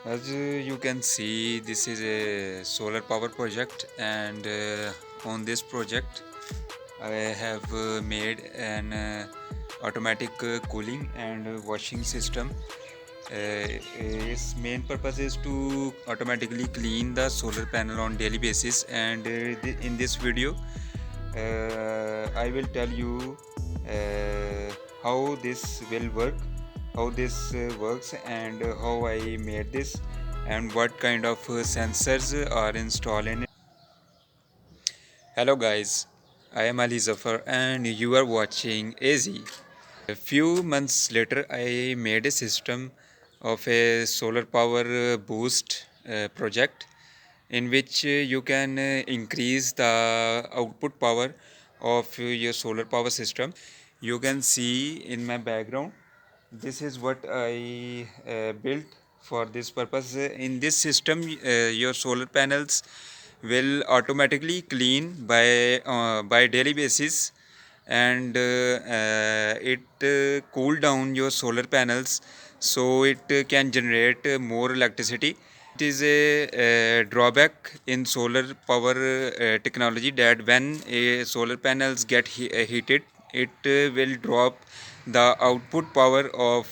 As you can see, this is a solar power project, and on this project, I have made an automatic cooling and washing system. Its main purpose is to automatically clean the solar panel on daily basis, and in this video, I will tell you how this will work, how this works, and how I made this, and what kind of sensors are installed in it. Hello guys, I am Ali Zafar and you are watching AZ. A few months later, I made a system of a solar power boost project in which you can increase the output power of your solar power system. You can see in my background, this is what I built for this purpose. In this system, your solar panels will automatically clean by daily basis, and it cool down your solar panels so it can generate more electricity. It is a drawback in solar power technology that when a solar panels get heated, it will drop the output power of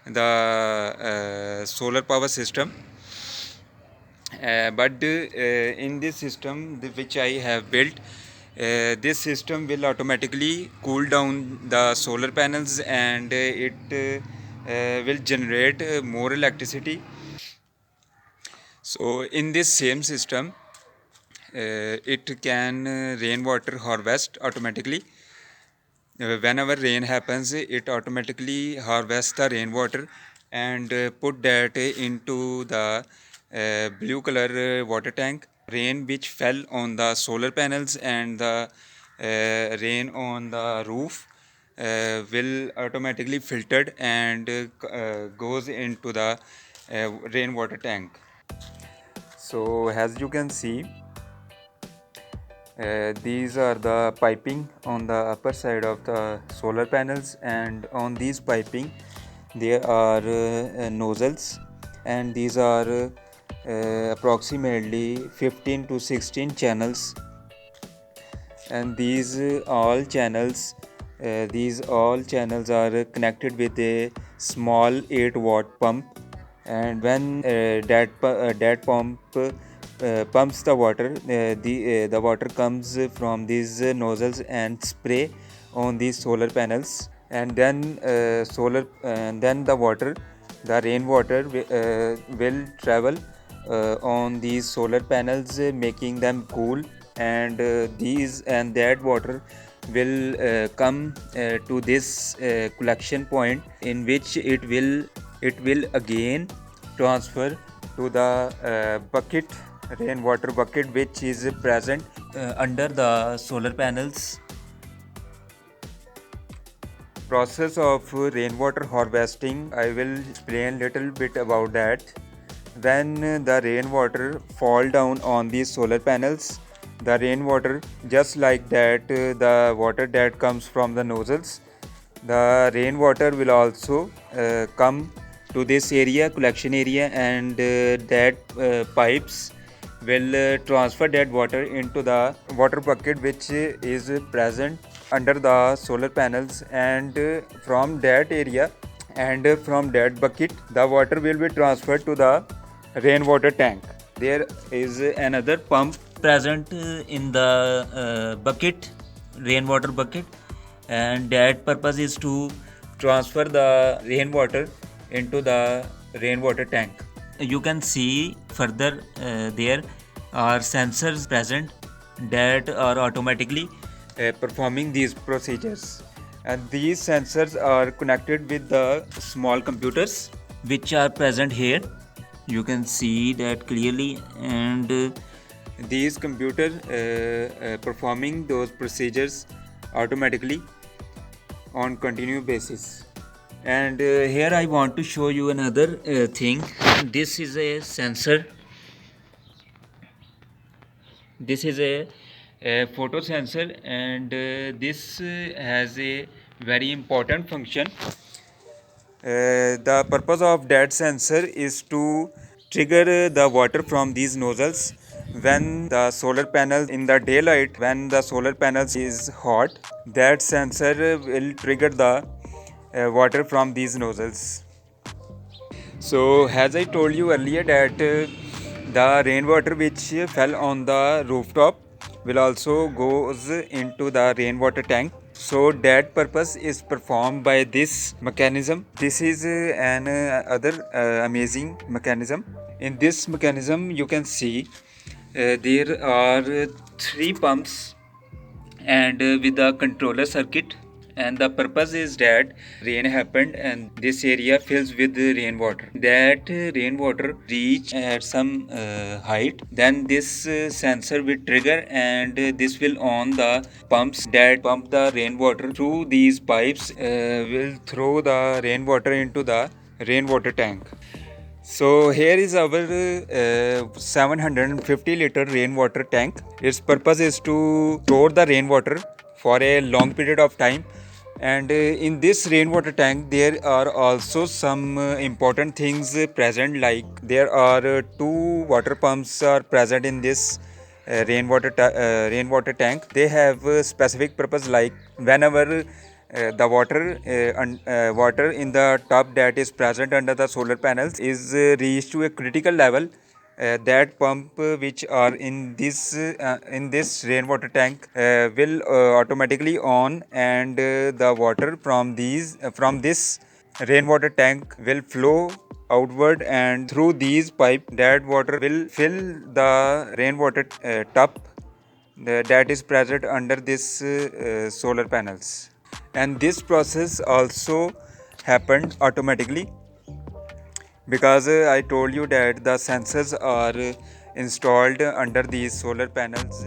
the solar power system. But in this system which I have built, this system will automatically cool down the solar panels, and it will generate more electricity. So in this same system, it can rainwater harvest automatically. Whenever rain happens, it automatically harvests the rainwater and put that into the blue color water tank. Rain which fell on the solar panels and the rain on the roof will automatically filtered and goes into the rainwater tank. So as you can see, these are the piping on the upper side of the solar panels, and on these piping there are nozzles, and these are approximately 15 to 16 channels, and these all channels are connected with a small 8-watt pump. And when that pump pumps the water, the water comes from these nozzles and spray on these solar panels, and then the rainwater will travel on these solar panels, making them cool, and these and that water will come to this collection point, in which it will again transfer to the bucket, rainwater bucket, which is present under the solar panels. Process of rainwater harvesting, I will explain little bit about that. When the rainwater fall down on these solar panels, the rainwater, just like that, the water that comes from the nozzles, the rainwater will also come to this area, collection area, and that pipes will transfer that water into the water bucket which is present under the solar panels, and from that area and from that bucket the water will be transferred to the rainwater tank. There is another pump present in the bucket, rainwater bucket, and that purpose is to transfer the rainwater into the rainwater tank. You can see further, there are sensors present that are automatically performing these procedures, and these sensors are connected with the small computers which are present here. You can see that clearly, and these computers performing those procedures automatically on continuous basis. And here I want to show you another thing. This is a sensor. This is a photo sensor, and this has a very important function. The purpose of that sensor is to trigger the water from these nozzles when the solar panel in the daylight, when the solar panels is hot. That sensor will trigger the water from these nozzles. So as I told you earlier that the rainwater which fell on the rooftop will also goes into the rainwater tank. So that purpose is performed by this mechanism. This is an other amazing mechanism. In this mechanism you can see there are three pumps and with the controller circuit, and the purpose is that rain happened and this area fills with rainwater. That rainwater reach at some height, then this sensor will trigger and this will on the pumps that pump the rainwater through these pipes, will throw the rainwater into the rainwater tank. So here is our 750 liter rainwater tank. Its purpose is to store the rainwater for a long period of time. And in this rainwater tank there are also some important things present, like there are two water pumps are present in this rainwater tank. They have a specific purpose, like whenever the water in the tub that is present under the solar panels is reached to a critical level, that pump which are in this rainwater tank will automatically on, and the water from this rainwater tank will flow outward, and through these pipe that water will fill the rainwater tub that is present under this solar panels. And this process also happened automatically because I told you that the sensors are installed under these solar panels.